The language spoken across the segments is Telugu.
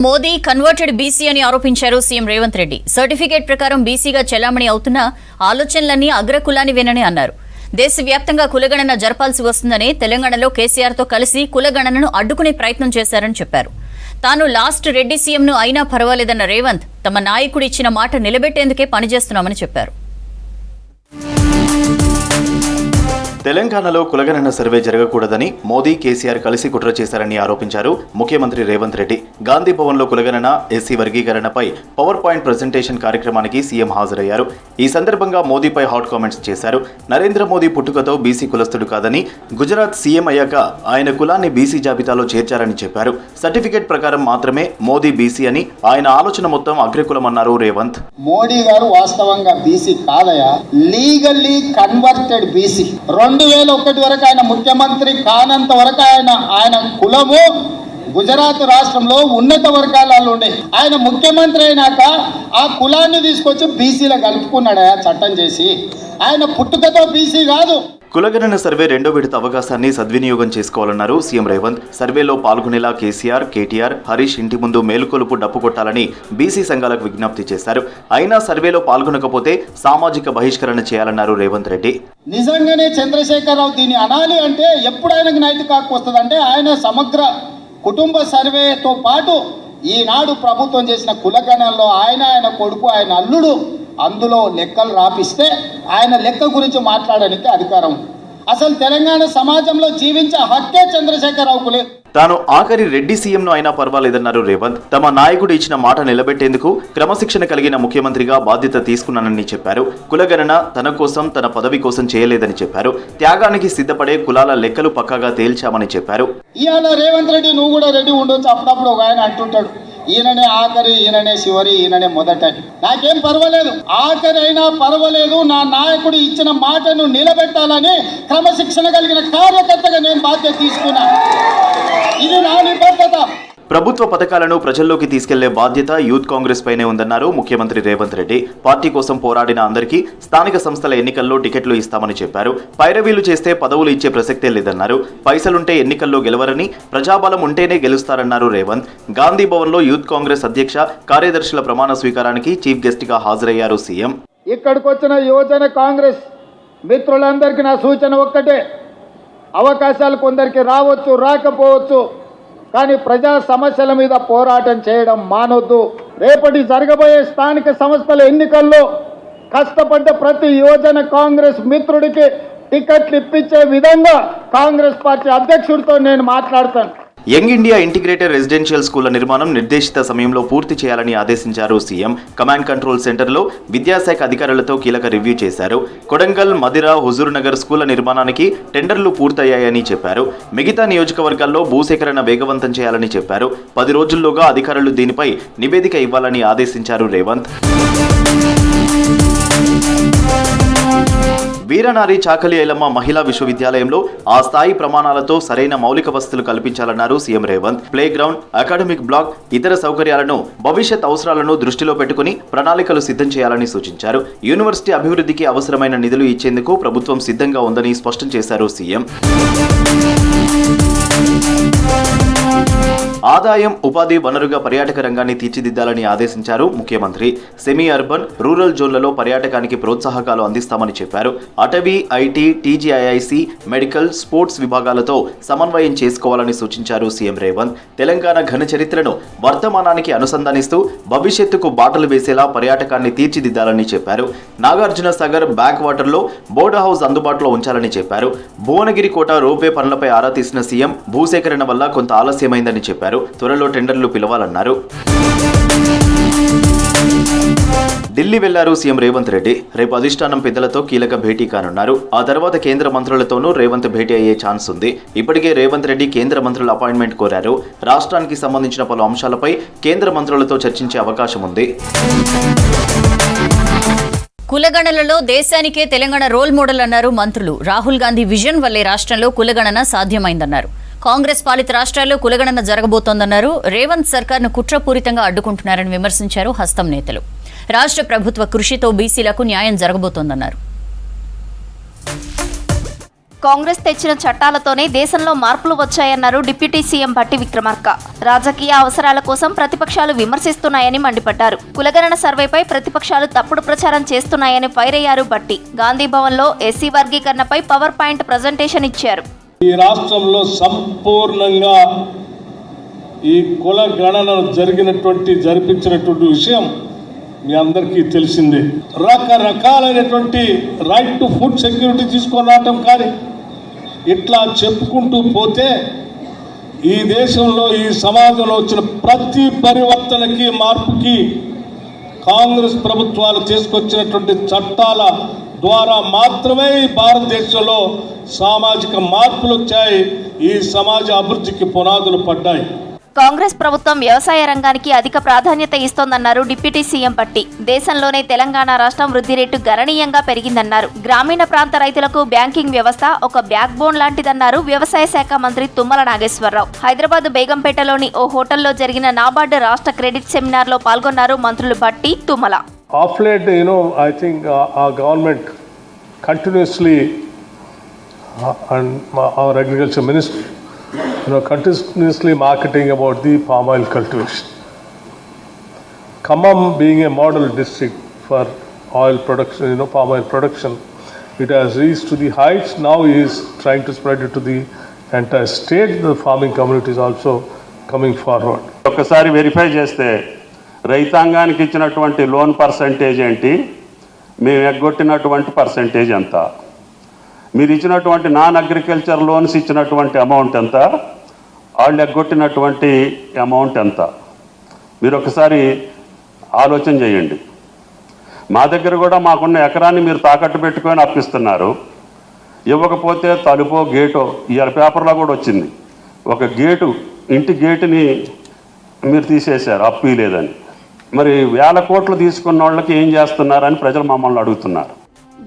మోదీ కన్వర్టెడ్ బీసీ అని ఆరోపించారు సీఎం రేవంత్ రెడ్డి. సర్టిఫికేట్ ప్రకారం బీసీగా చెల్లామణి అవుతున్న ఆలోచనలన్నీ అగ్రకులానివేనని అన్నారు. దేశవ్యాప్తంగా కులగణన జరపాల్సి వస్తుందని తెలంగాణలో కేసీఆర్తో కలిసి కులగణనను అడ్డుకునే ప్రయత్నం చేశారని చెప్పారు. తాను లాస్ట్ రెడ్డి సీఎంను అయినా పర్వాలేదన్న రేవంత్ తమ నాయకుడు ఇచ్చిన మాట నిలబెట్టేందుకే పనిచేస్తున్నామని చెప్పారు. తెలంగాణలో కులగణన సర్వే జరగకూడదని మోదీ కేసీఆర్ కలిసి కుట్ర చేశారని ఆరోపించారు ముఖ్యమంత్రి రేవంత్ రెడ్డి. గాంధీ భవన్లో కులగణన, ఎస్సీ వర్గీకరణపై పవర్ పాయింట్ ప్రెజెంటేషన్ కార్యక్రమానికి సీఎం హాజరయ్యారు. ఈ సందర్భంగా మోదీపై హాట్ కామెంట్స్ చేశారు. నరేంద్ర మోదీ పుట్టుకతో బీసీ కులస్తుడు కాదని, గుజరాత్ సీఎం అయ్యాక ఆయన కులాన్ని బీసీ జాబితాలో చేర్చారని చెప్పారు. సర్టిఫికేట్ ప్రకారం మాత్రమే మోదీ బీసీ అని, ఆయన ఆలోచన మొత్తం అగ్రకులమన్నారు రేవంత్. మోడీ గారు వాస్తవంగా బీసీ కాదయా, లీగల్లీ కన్వర్టెడ్ బీసీ. 2001 వరకు ఆయన ముఖ్యమంత్రి కానంత వరకు ఆయన కులము గుజరాత్ రాష్ట్రంలో ఉన్నత వర్గాలలో ఉండే. ఆయన ముఖ్యమంత్రి అయినాక ఆ కులాన్ని తీసుకొచ్చి బీసీలో కలుపుకున్నాడు చట్టం చేసి. ఆయన పుట్టుకతో బీసీ కాదు. కులగణన సర్వే రెండో విడత అవకాశాన్ని సద్వినియోగం చేసుకోవాలన్నారు సీఎం రేవంత్. సర్వేలో పాల్గొనేలా కేసీఆర్, కేటీఆర్, హరీష్ ఇంటి ముందు మేలుకొలుపు డప్పు కొట్టాలని బీసీ సంఘాలకు విజ్ఞప్తి చేశారు. అయినా సర్వేలో పాల్గొనకపోతే సామాజిక బహిష్కరణ చేయాలన్నారు రేవంత్ రెడ్డి. నిజంగానే చంద్రశేఖరరావు దీన్ని అనాలి అంటే ఎప్పుడు ఆయనకు నైతిక హక్కు వస్తుందంటే ఆయన సమగ్ర కుటుంబ సర్వేతో పాటు ఈనాడు ప్రభుత్వం చేసిన కులగణనలో ఆయన కొడుకు, ఆయన అల్లుడు అందులో లెక్కలు రాపిస్తే ఆయన లెక్క గురించి మాట్లాడడానికి అధికారం. అసలు తెలంగాణ సమాజంలో జీవించే హక్కే చంద్రశేఖరరావుకు లేదు. తాను ఆఖరి రెడ్డి సీఎంను అయినా పర్వాలేదన్నారు రేవంత్. తమ నాయకుడు ఇచ్చిన మాట నిలబెట్టేందుకు క్రమశిక్షణ కలిగిన ముఖ్యమంత్రిగా బాధ్యత తీసుకున్నానని చెప్పారు. కులగణన తన కోసం, తన పదవి కోసం చేయలేదని చెప్పారు. త్యాగానికి సిద్ధపడే కులాల లెక్కలు పక్కాగా తేల్చామని చెప్పారు. ఇవాళ రేవంత్ రెడ్డి నువ్వు కూడా రెడ్డి ఉండొచ్చు. అప్పుడప్పుడు ఒక ఆయన అంటుంటాడు, ఈయననే ఆఖరి, ఈయననే చివరి, ఈయననే మొదటని. నాకేం పర్వాలేదు, ఆఖరి అయినా పర్వాలేదు. నా నాయకుడు ఇచ్చిన మాటను నిలబెట్టాలని క్రమశిక్షణ కలిగిన కార్యకర్తగా నేను బాధ్యత తీసుకున్నా. ఇది నా నిబద్ధత. ప్రభుత్వ పథకాలను ప్రజల్లోకి తీసుకెళ్లే బాధ్యత యూత్ కాంగ్రెస్ పైనే ఉందన్నారు ముఖ్యమంత్రి రేవంత్ రెడ్డి. పార్టీ కోసం పోరాడిన అందరికీ స్థానిక సంస్థల ఎన్నికల్లో టికెట్లు ఇస్తామని చెప్పారు. పైరవీలు చేస్తే పదవులు ఇచ్చే ప్రసక్తే లేదన్నారు. పైసలుంటే ఎన్నికల్లో గెలవరని, ప్రజాబలం ఉంటేనే గెలుస్తారన్నారు రేవంత్. గాంధీ భవన్లో యూత్ కాంగ్రెస్ అధ్యక్ష, కార్యదర్శుల ప్రమాణ స్వీకారానికి చీఫ్ గెస్ట్ గా హాజరయ్యారు సీఎం. ఇక్కడికి వచ్చిన యువజన కాంగ్రెస్ మిత్రులందరికీ నా సూచన ఒక్కటే, అవకాశాలు కొందరికి రావచ్చు, రాకపోవచ్చు, కానీ ప్రజా సమస్యల మీద పోరాటం చేయడం మానొద్దు. రేపటి జరగబోయే స్థానిక సంస్థల ఎన్నికల్లో కష్టపడ్డ ప్రతి యువజన కాంగ్రెస్ మిత్రుడికి టికెట్లు ఇప్పించే విధంగా కాంగ్రెస్ పార్టీ అధ్యక్షుడితో నేను మాట్లాడతాను. యంగ్ ఇండియా ఇంటిగ్రేటెడ్ రెసిడెన్షియల్ స్కూళ్ల నిర్మాణం నిర్దేశిత సమయంలో పూర్తి చేయాలని ఆదేశించారు సీఎం. కమాండ్ కంట్రోల్ సెంటర్లో విద్యాశాఖ అధికారులతో కీలక రివ్యూ చేశారు. కొడంగల్, మదిర, హుజూర్ నగర్ స్కూళ్ల నిర్మాణానికి టెండర్లు పూర్తయ్యాయని చెప్పారు. మిగతా నియోజకవర్గాల్లో భూసేకరణ వేగవంతం చేయాలని చెప్పారు. 10 రోజుల్లోగా అధికారులు దీనిపై నివేదిక ఇవ్వాలని ఆదేశించారు రేవంత్. వీరనారి చాకలి ఐలమ్మ మహిళా విశ్వవిద్యాలయంలో ఆ స్థాయి ప్రమాణాలతో సరైన మౌలిక వసతులు కల్పించాలన్నారు CM Revanth. Play ground, academic block, ఇతర సౌకర్యాలను భవిష్యత్ అవసరాలను దృష్టిలో పెట్టుకుని ప్రణాళికలు సిద్ధం చేయాలని సూచించారు. యూనివర్సిటీ అభివృద్ధికి అవసరమైన నిధులు ఇచ్చేందుకు ప్రభుత్వం సిద్ధంగా ఉందని స్పష్టం చేశారు సీఎం. ఆదాయం, ఉపాధి వనరుగా పర్యాటక రంగాన్ని తీర్చిదిద్దాలని ఆదేశించారు ముఖ్యమంత్రి. సెమీ అర్బన్, రూరల్ జోన్లలో పర్యాటకానికి ప్రోత్సాహకాలు అందిస్తామని చెప్పారు. అటవీ, ఐటీ, టీజీఐఐసి, మెడికల్, స్పోర్ట్స్ విభాగాలతో సమన్వయం చేసుకోవాలని సూచించారు సీఎం రేవంత్. తెలంగాణ ఘన చరిత్రను వర్తమానానికి అనుసంధానిస్తూ భవిష్యత్తుకు బాటలు వేసేలా పర్యాటకాన్ని తీర్చిదిద్దాలని చెప్పారు. నాగార్జున సాగర్ బ్యాక్ వాటర్లో బోర్డ్ హౌస్ అందుబాటులో ఉంచాలని చెప్పారు. భువనగిరి కోట రోప్వే పనులపై ఆరా తీసిన సీఎం భూసేకరణ వల్ల కొంత ఆలస్యమైందని చెప్పారు. త్వరలో టెండర్లు పిలవాలన్నారు. ఢిల్లీ వెళ్లారు సీఎం రేవంత్ రెడ్డి. రేపు అధిష్టానం పెద్దలతో కీలక భేటీ కానున్నారు. ఆ తర్వాత కేంద్ర మంత్రులతోనూ రేవంత్ భేటీ అయ్యే ఛాన్స్ ఉంది. ఇప్పటికే రేవంత్ రెడ్డి కేంద్ర మంత్రుల అపాయింట్మెంట్ కోరారు. రాష్ట్రానికి సంబంధించిన పలు అంశాలపై కేంద్ర మంత్రులతో చర్చించే అవకాశం ఉంది. కులగణనలో దేశానికే తెలంగాణ రోల్ మోడల్ అన్నారు మంత్రులు. రాహుల్ గాంధీ విజన్ వల్లే రాష్ట్రంలో కులగణన సాధ్యమైందన్నారు. కాంగ్రెస్ పాలిత రాష్ట్రాల్లో కులగణన జరగబోతోందన్నారు. రేవంత్ సర్కార్ను కుట్రపూరితంగా అడ్డుకుంటున్నారని విమర్శించారు హస్తం నేతలు. రాష్ట్ర ప్రభుత్వ కృషితో బీసీలకు న్యాయం జరగబోతోందన్నారు. కాంగ్రెస్ తెచ్చిన చట్టాలతోనే దేశంలో మార్పులు వచ్చాయన్నారు డిప్యూటీ సీఎం భట్టి విక్రమార్క. రాజకీయ అవసరాల కోసం ప్రతిపక్షాలు విమర్శిస్తున్నాయని మండిపడ్డారు. కులగణన సర్వేపై ప్రతిపక్షాలు తప్పుడు ప్రచారం చేస్తున్నాయని ఫైర్ అయ్యారు భట్టి. గాంధీ భవన్ లో ఎస్సీ వర్గీకరణపై పవర్ పాయింట్ ప్రజెంటేషన్ ఇచ్చారు. ఈ రాష్ట్రంలో సంపూర్ణంగా ఈ కుల గణన జరిపించినటువంటి విషయం మీ అందరికీ తెలిసిందే. రకరకాలైనటువంటి రైట్ టు ఫుడ్ సెక్యూరిటీ తీసుకొని రావటం కానీ ఇట్లా చెప్పుకుంటూ పోతే ఈ దేశంలో ఈ సమాజంలో వచ్చిన ప్రతి పరివర్తనకి మార్పుకి కాంగ్రెస్ ప్రభుత్వాలు తీసుకొచ్చినటువంటి చట్టాల ద్వారా మాత్రమే ఈ భారతదేశంలో సామాజిక మార్పులు వచ్చాయి. ఈ సమాజ అభివృద్ధికి పునాదులు పడ్డాయి. కాంగ్రెస్ ప్రభుత్వం వ్యవసాయ రంగానికి అధిక ప్రాధాన్యత ఇస్తోందన్నారు డిప్యూటీ సీఎం భట్టి. దేశంలోనే తెలంగాణ రాష్ట్రం వృద్ధి రేటు గణనీయంగా పెరిగిందన్నారు. గ్రామీణ ప్రాంత రైతులకు బ్యాంకింగ్ వ్యవస్థ ఒక బ్యాక్ బోన్ లాంటిదన్నారు వ్యవసాయ శాఖ మంత్రి తుమ్మల నాగేశ్వరరావు. హైదరాబాద్ బేగంపేటలోని ఓ హోటల్లో జరిగిన నాబార్డు రాష్ట్ర క్రెడిట్ సెమినార్ లో పాల్గొన్నారు మంత్రులు Bhatti, Tummala. Of late, I think our government continuously and our agriculture ministry, continuously marketing about the palm oil cultivation. Khammam being a model district for oil production, palm oil production, it has reached to the heights. Now he is trying to spread it to the entire state. The farming community is also coming forward. ఒకసారి వెరిఫై చేస్తే రైతాంగానికి ఇచ్చినటువంటి లోన్ పర్సంటేజ్ ఏంటి, మేము ఎగ్గొట్టినటువంటి పర్సంటేజ్ ఎంత, మీరు ఇచ్చినటువంటి నాన్ అగ్రికల్చర్ లోన్స్ ఇచ్చినటువంటి అమౌంట్ ఎంత, వాళ్ళు ఎగ్గొట్టినటువంటి అమౌంట్ ఎంత, మీరు ఒకసారి ఆలోచన చేయండి. మా దగ్గర కూడా మాకున్న ఎకరాన్ని మీరు తాకట్టు పెట్టుకొని అప్పిస్తున్నారు. ఇవ్వకపోతే తలుపో గేటో, ఇవాళ పేపర్లో కూడా వచ్చింది, ఒక గేటు ఇంటి గేటుని మీరు తీసేశారు అప్పు లేదని. మరి వేల కోట్లు తీసుకున్న వాళ్ళకి ఏం చేస్తున్నారని ప్రజలు మమ్మల్ని అడుగుతున్నారు.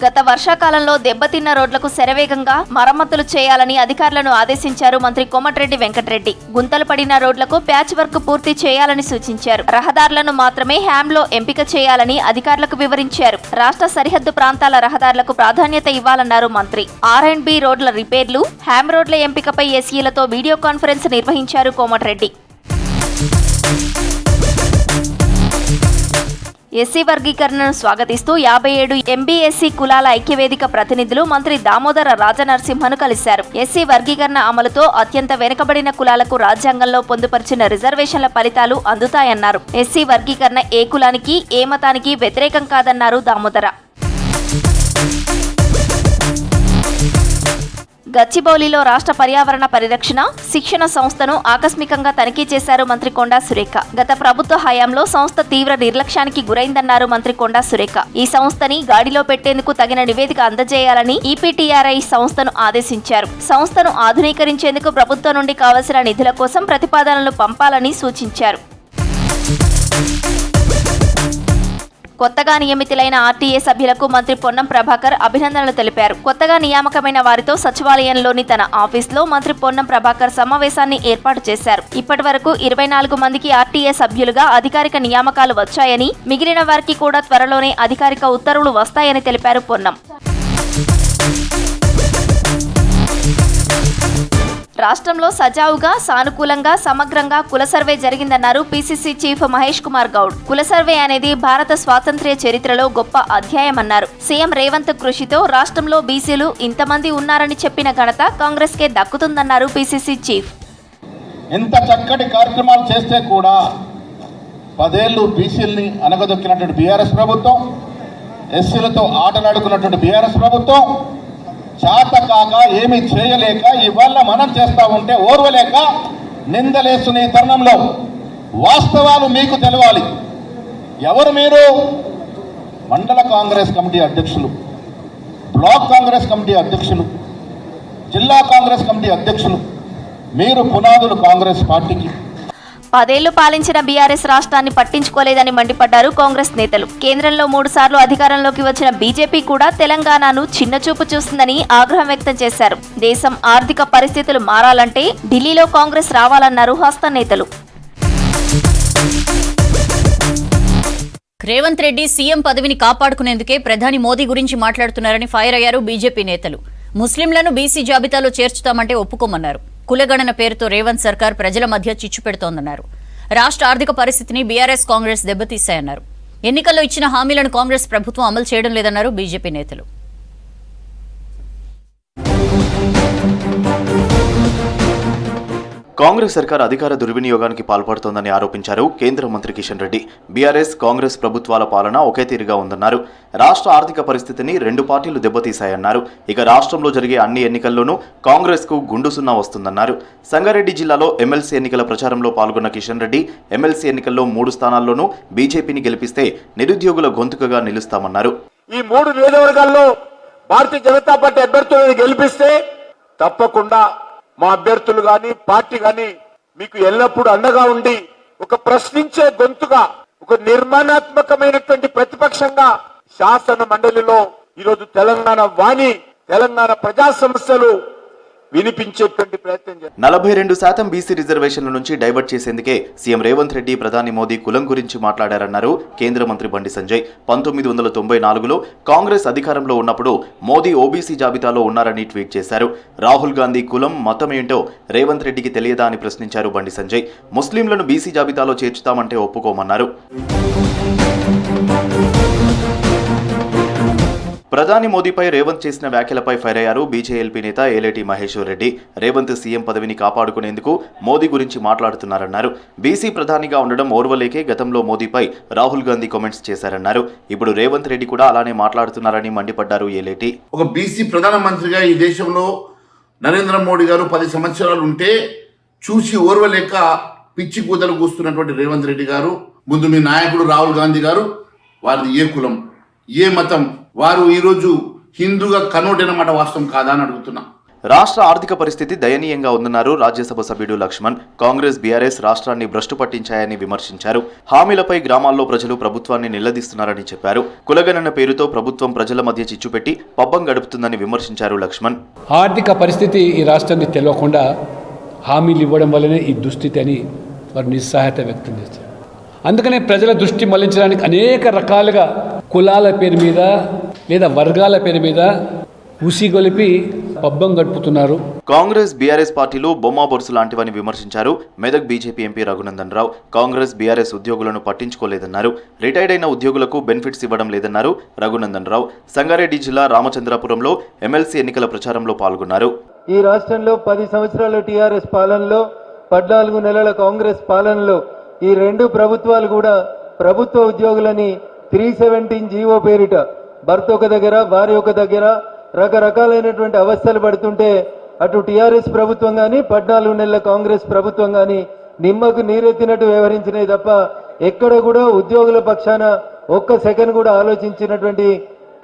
గత వర్షాకాలంలో దెబ్బతిన్న రోడ్లకు శరవేగంగా మరమ్మతులు చేయాలని అధికారులను ఆదేశించారు మంత్రి కోమటిరెడ్డి వెంకటరెడ్డి. గుంతలు పడిన రోడ్లకు ప్యాచ్ వర్క్ పూర్తి చేయాలని సూచించారు. రహదారులను మాత్రమే హ్యామ్లో ఎంపిక చేయాలని అధికారులకు వివరించారు. రాష్ట్ర సరిహద్దు ప్రాంతాల రహదారులకు ప్రాధాన్యత ఇవ్వాలన్నారు మంత్రి. R&B రోడ్ల రిపేర్లు, హ్యామ్ రోడ్ల ఎంపికపై ఎస్ఈలతో వీడియో కాన్ఫరెన్స్ నిర్వహించారు కోమటిరెడ్డి. ఎస్సీ వర్గీకరణను స్వాగతిస్తూ 57 MBSC కులాల ఐక్యవేదిక ప్రతినిధులు మంత్రి దామోదర రాజనరసింహను కలిశారు. ఎస్సీ వర్గీకరణ అమలుతో అత్యంత వెనుకబడిన కులాలకు రాజ్యాంగంలో పొందుపరిచిన రిజర్వేషన్ల ఫలితాలు అందుతాయన్నారు. ఎస్సీ వర్గీకరణ ఏ కులానికి, ఏ మతానికి వ్యతిరేకం కాదన్నారు దామోదర. గచ్చిబౌలిలో రాష్ట్ర పర్యావరణ పరిరక్షణ శిక్షణ సంస్థను ఆకస్మికంగా తనిఖీ చేశారు మంత్రి కొండా సురేఖ. గత ప్రభుత్వ హయాంలో సంస్థ తీవ్ర నిర్లక్ష్యానికి గురైందన్నారు మంత్రి కొండా సురేఖ. ఈ సంస్థని గాడిలో పెట్టేందుకు తగిన నివేదిక అందజేయాలని ఈపీటీఆర్ఐ సంస్థను ఆదేశించారు. సంస్థను ఆధునీకరించేందుకు ప్రభుత్వం నుండి కావలసిన నిధుల కోసం ప్రతిపాదనలు పంపాలని సూచించారు. కొత్తగా నియమితులైన ఆర్టీఏ సభ్యులకు మంత్రి పొన్నం ప్రభాకర్ అభినందనలు తెలిపారు. కొత్తగా నియామకమైన వారితో సచివాలయంలోని తన ఆఫీసులో మంత్రి పొన్నం ప్రభాకర్ సమావేశాన్ని ఏర్పాటు చేశారు. ఇప్పటి వరకు 24 మందికి ఆర్టీఏ సభ్యులుగా అధికారిక నియామకాలు వచ్చాయని, మిగిలిన వారికి కూడా త్వరలోనే అధికారిక ఉత్తర్వులు వస్తాయని తెలిపారు పొన్నం. రాష్ట్రంలో సజావుగా, సానుకూలంగా, సమగ్రంగా కుల సర్వే జరిగిందన్నారు పీసీసీ చీఫ్ మహేష్ కుమార్ గౌడ్. కుల సర్వే అనేది భారత స్వాతంత్ర్య చరిత్రలో గొప్ప అధ్యాయమన్నారు. సీఎం రేవంత్ కృషితో రాష్ట్రంలో బీసీలు ఇంతమంది ఉన్నారని చెప్పిన ఘనత కాంగ్రెస్ కే దక్కుతుందన్నారు పీసీసీ చీఫ్. ఎంత చక్కటి కార్యక్రమాలు చేస్తే కూడా 10 ఏళ్లు బీసీలని అనగదొక్కినటువంటి బీఆర్ఎస్ ప్రభుత్వం, ఎస్సీలతో ఆటలాడుకున్నటువంటి బీఆర్ఎస్ ప్రభుత్వం చేత కాక ఏమీ చేయలేక ఇవాళ మనం చేస్తా ఉంటే ఓర్వలేక నిందలేస్తున్న ఈ తరుణంలో వాస్తవాలు మీకు తెలవాలి. ఎవరు మీరు? మండల కాంగ్రెస్ కమిటీ అధ్యక్షులు, బ్లాక్ కాంగ్రెస్ కమిటీ అధ్యక్షులు, జిల్లా కాంగ్రెస్ కమిటీ అధ్యక్షులు. మీరు పునాదులు కాంగ్రెస్ పార్టీకి. 10 ఏళ్లు పాలించిన బీఆర్ఎస్ రాష్ట్రాన్ని పట్టించుకోలేదని మండిపడ్డారు కాంగ్రెస్ నేతలు. కేంద్రంలో 3 సార్లు అధికారంలోకి వచ్చిన బీజేపీ కూడా తెలంగాణను చిన్నచూపు చూస్తుందని ఆగ్రహం వ్యక్తం చేశారు. దేశం ఆర్థిక పరిస్థితులు మారాలంటే ఢిల్లీలో కాంగ్రెస్ రావాలన్నారు హస్త నేతలు. రేవంత్ రెడ్డి సీఎం పదవిని కాపాడుకునేందుకే ప్రధాని మోదీ గురించి మాట్లాడుతున్నారని ఫైర్ అయ్యారు బీజేపీ నేతలు. ముస్లింలను బీసీ జాబితాలో చేర్చుతామంటే ఒప్పుకోమన్నారు. కులగణన పేరుతో రేవంత్ సర్కార్ ప్రజల మధ్య చిచ్చు పెడుతోందన్నారు. రాష్ట్ర ఆర్థిక పరిస్థితిని బీఆర్ఎస్ కాంగ్రెస్ దెబ్బతీశాయన్నారు. ఎన్నికల్లో ఇచ్చిన హామీలను కాంగ్రెస్ ప్రభుత్వం అమలు చేయడం లేదన్నారు బీజేపీ నేతలు. కాంగ్రెస్ సర్కార్ అధికార దుర్వినియోగానికి పాల్పడుతోందని ఆరోపించారు కేంద్ర మంత్రి కిషన్ రెడ్డి. బీఆర్ఎస్ కాంగ్రెస్ ప్రభుత్వాల పాలన ఒకే తీరుగా ఉందన్నారు. రాష్ట్ర ఆర్థిక పరిస్థితిని రెండు పార్టీలు దెబ్బతీశాయన్నారు. ఇక రాష్ట్రంలో జరిగే అన్ని ఎన్నికల్లోనూ కాంగ్రెస్ కు గుండు సున్నా వస్తుందన్నారు. సంగారెడ్డి జిల్లాలో ఎమ్మెల్సీ ఎన్నికల ప్రచారంలో పాల్గొన్న కిషన్ రెడ్డి ఎమ్మెల్సీ ఎన్నికల్లో 3 స్థానాల్లోనూ బీజేపీని గెలిపిస్తే నిరుద్యోగుల గొంతుకగా నిలుస్తామన్నారు. ఈ 3 నియోజకవర్గాల్లో భారతీయ జనతా పార్టీ అభ్యర్థులను గెలిపిస్తే తప్పకుండా మా అభ్యర్థులు గాని పార్టీ గాని మీకు ఎల్లప్పుడూ అండగా ఉండి ఒక ప్రశ్నించే గొంతుగా, ఒక నిర్మాణాత్మకమైనటువంటి ప్రతిపక్షంగా శాసన మండలిలో ఈరోజు తెలంగాణ వాణి, తెలంగాణ ప్రజా సమస్యలు వినిపించేటువంటి ప్రయత్నం చేస్తారు. 42% బీసీ రిజర్వేషన్ల నుంచి డైవర్ట్ చేసేందుకే సీఎం రేవంత్ రెడ్డి ప్రధాని మోదీ కులం గురించి మాట్లాడారన్నారు కేంద్ర మంత్రి బండి సంజయ్. 1994లో కాంగ్రెస్ అధికారంలో ఉన్నప్పుడు మోదీ ఓబీసీ జాబితాలో ఉన్నారని ట్వీట్ చేశారు. రాహుల్ గాంధీ కులం మతం ఏంటో రేవంత్ రెడ్డికి తెలియదా అని ప్రశ్నించారు బండి సంజయ్. ముస్లింలను బీసీ జాబితాలో చేర్చుతామంటే ఒప్పుకోమన్నారు. ప్రధాని మోదీపై రేవంత్ చేసిన వ్యాఖ్యలపై ఫైర్ అయ్యారు బీజేఎల్పీ నేత ఏలేటి మహేశ్వర్ రెడ్డి. రేవంత్ సీఎం పదవిని కాపాడుకునేందుకు మోదీ గురించి మాట్లాడుతున్నారన్నారు. బీసీ ప్రధానిగా ఉండడం ఓర్వలేకే గతంలో మోదీపై రాహుల్ గాంధీ కామెంట్స్ చేశారన్నారు. ఇప్పుడు రేవంత్ రెడ్డి కూడా అలానే మాట్లాడుతున్నారని మండిపడ్డారు ఏలేటి. ఒక బీసీ ప్రధానమంత్రిగా ఈ దేశంలో నరేంద్ర మోడీ గారు 10 సంవత్సరాలు ఉంటే చూసి ఓర్వలేక పిచ్చి కూతలు కూస్తున్నటువంటి రేవంత్ రెడ్డి గారు, ముందు మీ నాయకుడు రాహుల్ గాంధీ గారు, వారిది ఏ కులం, ఏ మతం, వారు ఈరోజు హిందూగా కన్వర్ట్ అయిన మాట వాస్తవం కాదా అని అడుగుతున్నా. రాష్ట్ర ఆర్థిక పరిస్థితి దయనీయంగా ఉందన్నారు రాజ్యసభ సభ్యుడు లక్ష్మణ్. కాంగ్రెస్ బీఆర్ఎస్ రాష్ట్రాన్ని భ్రష్టు పట్టించాయని విమర్శించారు. హామీలపై గ్రామాల్లో ప్రజలు ప్రభుత్వాన్ని నిలదీస్తున్నారని చెప్పారు. కులగణన పేరుతో ప్రభుత్వం ప్రజల మధ్య చిచ్చుపెట్టి పబ్బం గడుపుతుందని విమర్శించారు లక్ష్మణ్. ఆర్థిక పరిస్థితి ఈ రాష్ట్రానికి తెలియకుండా హామీలు ఇవ్వడం వల్లనే ఈ దుస్థితి అని వారు నిస్సహాయత వ్యక్తం చేస్తారు. అందుకనే ప్రజల దృష్టి మళ్లించడానికి అనేక రకాలుగా కులాల పేరు మీద లేదా వర్గాల పేరు మీద ఉసిగొలిపి పబ్బం గడుపుతున్నారు. కాంగ్రెస్ బీఆర్ఎస్ పార్టీలు బొమ్మ బొరుసు లాంటివని విమర్శించారు Medak BJP MP Raghunandan Rao. Congress BRS ఉద్యోగులను పట్టించుకోలేదన్నారు. రిటైర్డ్ అయిన ఉద్యోగులకు బెనిఫిట్స్ ఇవ్వడం లేదన్నారు రఘునందన్ రావు. సంగారెడ్డి జిల్లా రామచంద్రాపురంలో ఎమ్మెల్సీ ఎన్నికల ప్రచారంలో పాల్గొన్నారు. ఈ రాష్ట్రంలో 10 సంవత్సరాల టీఆర్ఎస్ పాలనలో, 14 నెలల కాంగ్రెస్ పాలనలో ఈ 2 ప్రభుత్వాలు కూడా ప్రభుత్వ ఉద్యోగులని 317 జీవో పేరిట భర్త ఒక దగ్గర, భార్య ఒక దగ్గర రకరకాలైనటువంటి అవస్థలు పడుతుంటే అటు టీఆర్ఎస్ ప్రభుత్వం కానీ 14 నెలల కాంగ్రెస్ ప్రభుత్వం కానీ నిమ్మకు నీరెత్తినట్టు వ్యవహరించినాయి తప్ప ఎక్కడ కూడా ఉద్యోగుల పక్షాన ఒక్క సెకండ్ కూడా ఆలోచించినటువంటి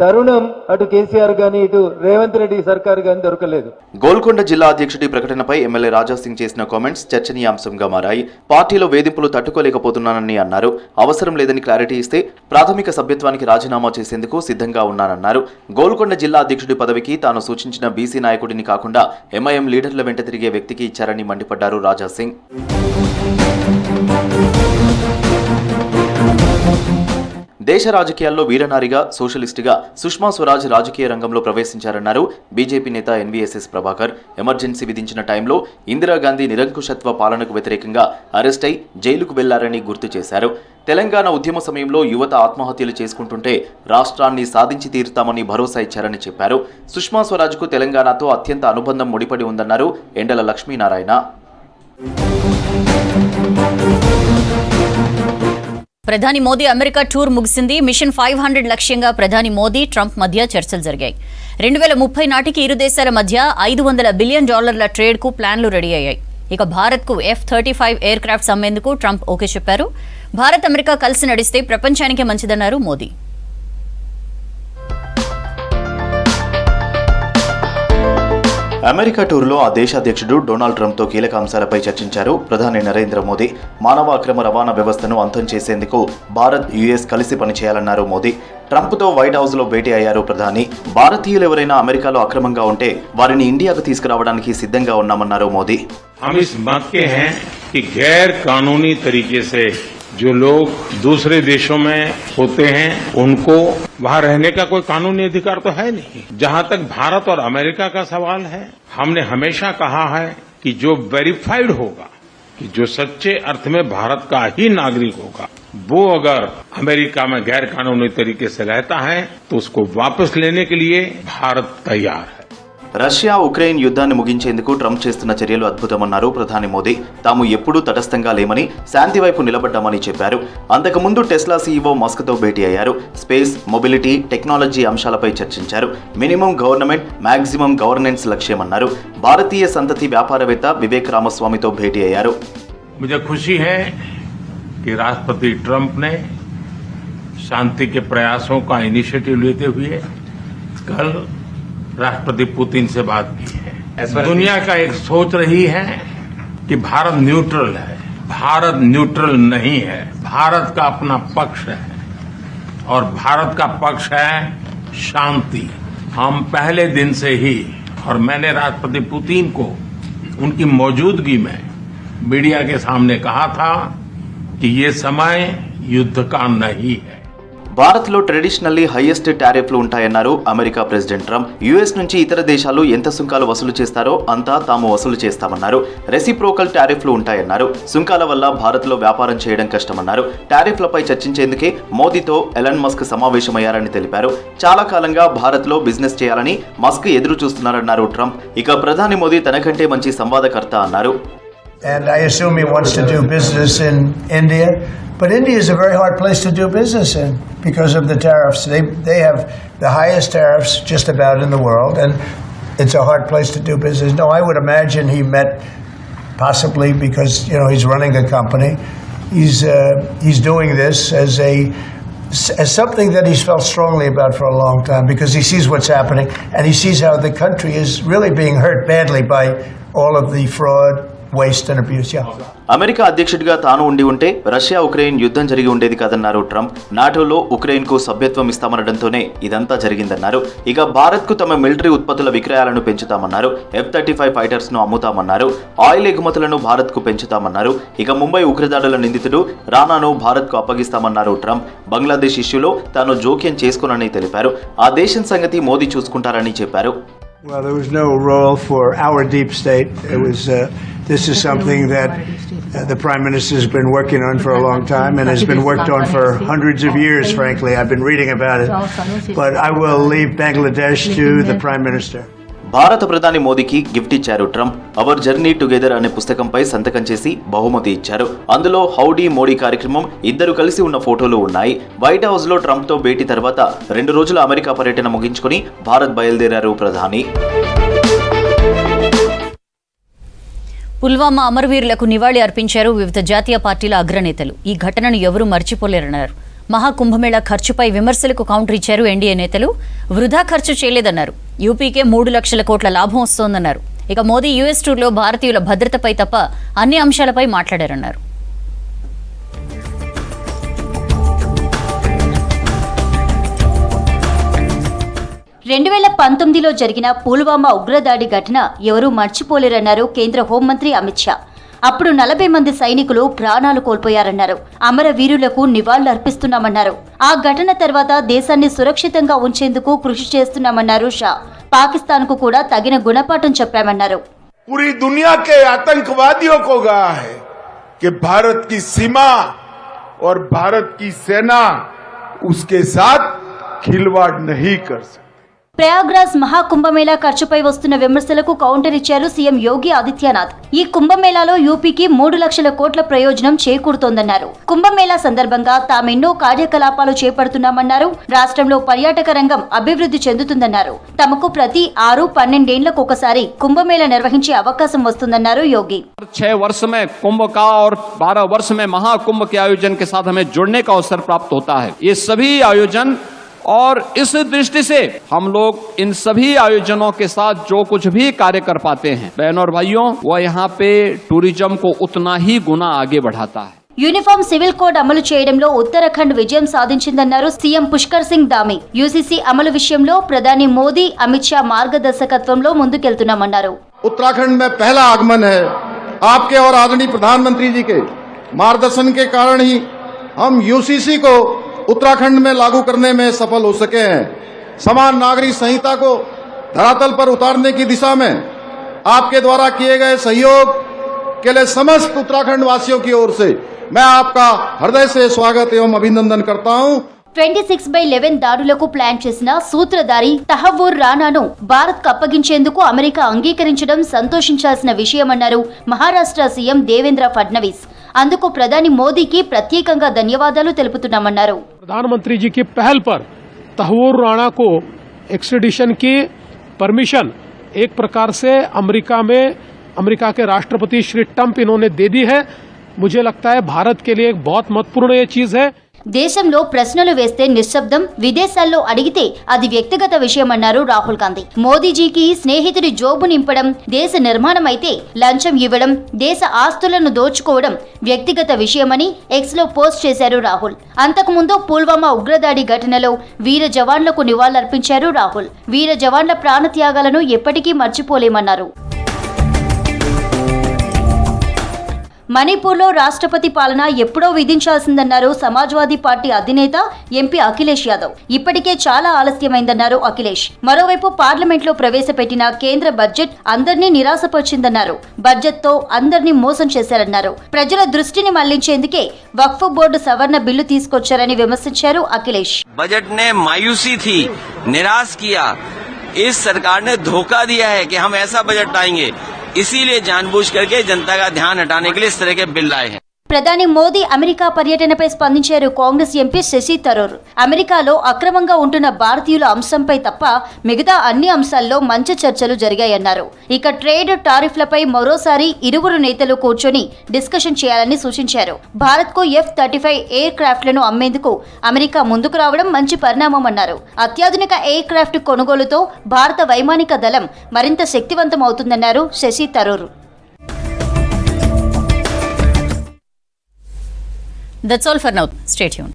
తరుణం అటు కేసీఆర్ గానీ ఇటు రేవంత్ రెడ్డి సర్కార్ గానీ దొరకలేదు. గోల్కొండ జిల్లా అధ్యక్షుడి ప్రకటనపై ఎమ్మెల్యే రాజాసింగ్ చేసిన కామెంట్స్ చర్చనీయాంశంగా మారాయి. పార్టీలో వేధింపులు తట్టుకోలేకపోతున్నానని అన్నారు. అవసరం లేదని క్లారిటీ ఇస్తే ప్రాథమిక సభ్యత్వానికి రాజీనామా చేసేందుకు సిద్ధంగా ఉన్నానన్నారు. గోల్కొండ జిల్లా అధ్యక్షుడి పదవికి తాను సూచించిన బీసీ నాయకుడిని కాకుండా ఎంఐఎం లీడర్ల వెంట తిరిగే వ్యక్తికి ఇచ్చారని మండిపడ్డారు రాజాసింగ్. దేశ రాజకీయాల్లో వీరనారిగా, సోషలిస్టుగా సుష్మా స్వరాజ్ రాజకీయ రంగంలో ప్రవేశించారన్నారు బీజేపీ నేత ఎన్వీఎస్ఎస్ ప్రభాకర్. ఎమర్జెన్సీ విధించిన టైంలో ఇందిరాగాంధీ నిరంకుశత్వ పాలనకు వ్యతిరేకంగా అరెస్ట్ అయి జైలుకు వెళ్లారని గుర్తు చేశారు. తెలంగాణ ఉద్యమ సమయంలో యువత ఆత్మహత్యలు చేసుకుంటుంటే రాష్ట్రాన్ని సాధించి తీరుతామని భరోసా ఇచ్చారని చెప్పారు. సుష్మా స్వరాజ్కు తెలంగాణతో అత్యంత అనుబంధం ముడిపడి ఉందన్నారు ఎండల లక్ష్మీనారాయణ. ప్రధాని మోదీ అమెరికా టూర్ ముగిసింది. మిషన్ 500 లక్ష్యంగా ప్రధాని మోదీ, ట్రంప్ మధ్య చర్చలు జరిగాయి. 2030 నాటికి ఇరు దేశాల మధ్య $500 బిలియన్ ట్రేడ్కు ప్లాన్లు రెడీ అయ్యాయి. ఇక భారత్కు F-35 ఎయిర్ క్రాఫ్ట్స్ అమ్మేందుకు ట్రంప్ ఓకే చెప్పారు. భారత్ అమెరికా కలిసి నడిస్తే ప్రపంచానికే మంచిదన్నారు మోదీ. అమెరికా టూర్లో ఆ దేశ అధ్యక్షుడు డొనాల్డ్ ట్రంప్తో కీలక అంశాలపై చర్చించారు ప్రధాని నరేంద్ర మోదీ. మానవ అక్రమ రవాణా వ్యవస్థను అంతం చేసేందుకు భారత్, యుఎస్ కలిసి పనిచేయాలన్నారు మోదీ. ట్రంప్తో వైట్ హౌస్లో భేటీ అయ్యారు ప్రధాని. భారతీయులు ఎవరైనా అమెరికాలో అక్రమంగా ఉంటే వారిని ఇండియాకు తీసుకురావడానికి సిద్ధంగా ఉన్నామన్నారు మోదీ. हम इस बात के हैं कि गैर कानूनी तरीके से जो लोग दूसरे देशों में होते हैं उनको वहां रहने का कोई कानूनी अधिकार तो है नहीं। जहां तक भारत और अमेरिका का सवाल है, हमने हमेशा कहा है कि जो वेरीफाइड होगा, कि जो सच्चे अर्थ में भारत का ही नागरिक होगा, वो अगर अमेरिका में गैर कानूनी तरीके से रहता है तो उसको वापस लेने के लिए भारत तैयार है। రష్యా ఉక్రెయిన్ యుద్ధాన్ని ముగించేందుకు ట్రంప్ చేస్తున్న చర్యలు అద్భుతమన్నారు ప్రధాని మోదీ. తాము ఎప్పుడూ తటస్థంగా లేమని, శాంతి వైపు నిలబడ్డామని చెప్పారు. అంతకుముందు టెస్లా సీఈఓ మస్క్తో భేటీ అయ్యారు. స్పేస్, మొబిలిటీ, టెక్నాలజీ అంశాలపై చర్చించారు. మినిమం గవర్నమెంట్, మాక్సిమం గవర్నెన్స్ లక్ష్యమన్నారు. భారతీయ సంతతి వ్యాపారవేత్త వివేక్ రామస్వామితో భేటీ అయ్యారు. मुझे खुशी है कि राष्ट्रपति ट्रंप ने शांति के प्रयासों का इनिशिएटिव लेते हुए कल राष्ट्रपति पुतिन से बात की है। दुनिया का एक सोच रही है कि भारत न्यूट्रल है। भारत न्यूट्रल नहीं है, भारत का अपना पक्ष है और भारत का पक्ष है शांति। हम पहले दिन से ही, और मैंने राष्ट्रपति पुतिन को उनकी मौजूदगी में मीडिया के सामने कहा था कि ये समय युद्ध का नहीं है। భారత్లో ట్రెడిషనల్లీ హైయెస్ట్ టారిఫ్లు ఉంటాయన్నారు అమెరికా ప్రెసిడెంట్ ట్రంప్. యుఎస్ నుంచి ఇతర దేశాలు ఎంత సుంకాలు వసూలు చేస్తారో అంతా తాము వసూలు చేస్తామన్నారు. రెసిప్రోకల్ టారిఫ్లు ఉంటాయన్నారు. సుంకాల వల్ల భారత్లో వ్యాపారం చేయడం కష్టమన్నారు. టారిఫ్లపై చర్చించేందుకే మోదీతో ఎలన్ మస్క్ సమావేశమయ్యారని తెలిపారు. చాలా కాలంగా భారత్లో బిజినెస్ చేయాలని మస్క్ ఎదురు చూస్తున్నారన్నారు ట్రంప్. ఇక ప్రధాని మోదీ తనకంటే మంచి సంవాదకర్త అన్నారు. And I assume he wants to do business in India. But India is a very hard place to do business in because of the tariffs. They have the highest tariffs just about in the world, and it's a hard place to do business. No, I would imagine he met possibly because, you know, he's running a company. He's doing this as something that he's felt strongly about for a long time because he sees what's happening and he sees how the country is really being hurt badly by all of the fraud, waste and abuse. Yeah. America అధ్యక్షుడిగా తాను ఉండి ఉంటే రష్యా ఉక్రెయిన్ యుద్ధం జరిగి ఉండేది కాదన్నారు ట్రంప్. నాటోలో ఉక్రెయిన్కు సభ్యత్వం ఇస్తామనడంతోనే ఇదంతా జరిగిందన్నారు. ఇక భారత్కు తమ మిలిటరీ ఉత్పత్తుల విక్రయాలను పెంచుతామన్నారు. F-35 ఫైటర్స్ను అమ్ముతామన్నారు. ఆయిల్ ఎగుమతులను భారత్కు పెంచుతామన్నారు. ఇక ముంబై ఉగ్రదాడుల నిందితుడు రానాను భారత్కు అప్పగిస్తామన్నారు ట్రంప్. బంగ్లాదేశ్ ఇష్యూలో తాను జోక్యం చేసుకోనని తెలిపారు. ఆ దేశం సంగతి మోదీ చూసుకుంటారని చెప్పారు. Well, there was no role for our deep state. It was. This is something that the Prime Minister has been working on for a long time and has been worked on for hundreds of years, frankly. I've been reading about it. But I will leave Bangladesh to the Prime Minister. భారత ప్రధాని మోదీకి గిఫ్ట్ ఇచ్చారు ట్రంప్. అవర్ జర్నీ టుగెదర్ అనే పుస్తకంపై సంతకం చేసి బహుమతి ఇచ్చారు. అందులో హౌడీ మోడీ కార్యక్రమం, ఇద్దరు కలిసి ఉన్న ఫోటోలు ఉన్నాయి. వైట్ హౌస్ లో ట్రంప్ తో భేటీ తర్వాత 2 రోజుల అమెరికా పర్యటన ముగించుకుని భారత్ బయలుదేరారు ప్రధాని. పుల్వామా అమరవీరులకు నివాళి అర్పించారు వివిధ జాతీయ పార్టీల అగ్రనేతలు. ఈ ఘటనను ఎవరూ మర్చిపోలేరన్నారు. మహాకుంభమేళా ఖర్చుపై విమర్శలకు కౌంటర్ ఇచ్చారు ఎన్డీఏ నేతలు. వృధా ఖర్చు చేయలేదన్నారు. యూపీకే 3 లక్షల కోట్ల లాభం వస్తోందన్నారు. ఇక మోదీ యుఎస్ టూర్లో భారతీయుల భద్రతపై తప్ప అన్ని అంశాలపై మాట్లాడారన్నారు. 2019లో జరిగిన పుల్వామా ఉగ్రదాడి ఘటన ఎవరూ మర్చిపోలేరన్నారు కేంద్ర హోంమంత్రి అమిత్ షా. అప్పుడు 40 మంది సైనికులు ప్రాణాలు కోల్పోయారన్నారు. అమరవీరులకు నివాళులర్పిస్తున్నామన్నారు. ఆ ఘటన తర్వాత దేశాన్ని సురక్షితంగా ఉంచేందుకు కృషి చేస్తున్నామన్నారు షా. పాకిస్తాన్కు కూడా తగిన గుణపాఠం చెప్పామన్నారు. पूरी दुनिया के आतंकवादियों को कहा है कि भारत की सीमा और भारत की सेना उसके साथ खिलवाड़ नहीं कर सकती. ప్రయాగ్రాజ్ మహాకుంభమేళా ఖర్చుపై వస్తున్న విమర్శలకు కౌంటర్ ఇచ్చారు సీఎం యోగి ఆదిత్యనాథ్. ఈ కుంభమేళాలో యూపీకి 3 లక్షల కోట్ల ప్రయోజనం చేకూరుతోందన్నారు. కుంభమేళా సందర్భంగా తామెన్నో కార్యకలాపాలు చేపడుతున్నామన్నారు. రాష్ట్రంలో పర్యాటక రంగం అభివృద్ధి చెందుతుందన్నారు. తమకు ప్రతి 6-12 ఏళ్లకు ఒకసారి కుంభమేళా నిర్వహించే అవకాశం వస్తుందన్నారు యోగి. 6 वर्ष में कुंभ का और 12 वर्ष में महाकुंभ के आयोजन के साथ हमें जुड़ने का अवसर प्राप्त होता है. ये सभी आयोजन और इस दृष्टि से हम लोग इन सभी आयोजनों के साथ जो कुछ भी कार्य कर पाते हैं बहनों और भाइयों, वो यहाँ पे टूरिज्म को उतना ही गुना आगे बढ़ाता है. యూనిఫామ్ సివిల్ కోడ్ అమలు చేయడంలో ఉత్తరాఖండ్ విజయం సాధించిందన్నారు సీఎం పుష్కర్ సింగ్ ధామి. యూసీసీ అమలు విషయంలో ప్రధాని మోదీ, అమిత్ షా మార్గదర్శకత్వంలో ముందుకెళ్తున్నామన్నారు. उत्तराखंड में पहला आगमन है. आपके और आदरणीय प्रधानमंत्री जी के मार्गदर्शन के कारण ही हम यूसीसी को उत्तराखंड में लागू करने में सफल हो सके हैं। समान नागरिक संहिता को धरातल पर उतारने की दिशा में आपके द्वारा किए गए सहयोग के लिए समस्त उत्तराखंड वासियों की ओर से मैं आपका हृदय से स्वागत एवं अभिनंदन करता हूं। 26/11 దాడులకు ప్లాన్ చేసిన సూత్రధారి తహవ్వూర్ రానాను భారత్ కు అప్పగించేందుకు అమెరికా అంగీకరించడం సంతోషించాల్సిన విషయమన్నారు మహారాష్ట్ర సీఎం దేవేంద్ర ఫడ్నవీస్. అందుకు ప్రధాని మోదీకి ప్రత్యేకంగా ధన్యవాదాలు తెలుపుతున్నామన్నారు. प्रधानमंत्री जी की पहल पर तहव्वूर राणा को एक्सट्रेडिशन की परमिशन एक प्रकार से अमेरिका के राष्ट्रपति श्री ट्रंप इन्होंने दे दी है. मुझे लगता है भारत के लिए एक बहुत महत्वपूर्ण ये चीज है. దేశంలో ప్రశ్నలు వేస్తే నిశ్శబ్దం, విదేశాల్లో అడిగితే అది వ్యక్తిగత విషయమన్నారు రాహుల్ గాంధీ. మోదీజీకి స్నేహితుడి జోబు నింపడం దేశ నిర్మాణం అయితే లంచం ఇవ్వడం, దేశ ఆస్తులను దోచుకోవడం వ్యక్తిగత విషయమని ఎక్స్ లో పోస్ట్ చేశారు రాహుల్. అంతకుముందు పుల్వామా ఉగ్రదాడి ఘటనలో వీర జవాన్లకు నివాళులర్పించారు రాహుల్. వీర జవాన్ల ప్రాణత్యాగాలను ఎప్పటికీ మర్చిపోలేమన్నారు. మణిపూర్లో రాష్ట్రపతి పాలన ఎప్పుడో విధించాల్సిందన్నారు సమాజ్వాదీ పార్టీ అధినేత ఎంపీ అఖిలేష్ యాదవ్. ఇప్పటికే చాలా ఆలస్యమైందన్నారు అఖిలేష్. మరోవైపు పార్లమెంట్లో ప్రవేశపెట్టిన కేంద్ర బడ్జెట్ అందరినీ నిరాశపరిచిందన్నారు. బడ్జెట్ తో అందరినీ మోసం చేశారన్నారు. ప్రజల దృష్టిని మళ్లించేందుకే వక్ఫ్ బోర్డు సవరణ బిల్లు తీసుకొచ్చారని విమర్శించారు అఖిలేష్. బడ్జెట్ నే मायूसी थी, निराश किया. इस सरकार ने धोखा दिया है कि हम ऐसा बजट लाएंगे, इसीलिए जानबूझ करके जनता का ध्यान हटाने के लिए इस तरह के बिल लाए हैं. ప్రధాని మోదీ అమెరికా పర్యటనపై స్పందించారు కాంగ్రెస్ ఎంపీ శశి థరూర్. అమెరికాలో అక్రమంగా ఉంటున్న భారతీయుల అంశంపై తప్ప మిగతా అన్ని అంశాల్లో మంచి చర్చలు జరిగాయన్నారు. ఇక ట్రేడ్ టారిఫ్లపై మరోసారి ఇరువురు నేతలు కూర్చొని డిస్కషన్ చేయాలని సూచించారు. భారత్ కు F-35 ఎయిర్ క్రాఫ్ట్లను అమ్మేందుకు అమెరికా ముందుకు రావడం మంచి పరిణామమన్నారు. అత్యాధునిక ఎయిర్ క్రాఫ్ట్ కొనుగోలుతో భారత వైమానిక దళం మరింత శక్తివంతమవుతుందన్నారు Shashi Tharoor. That's all for now. Stay tuned.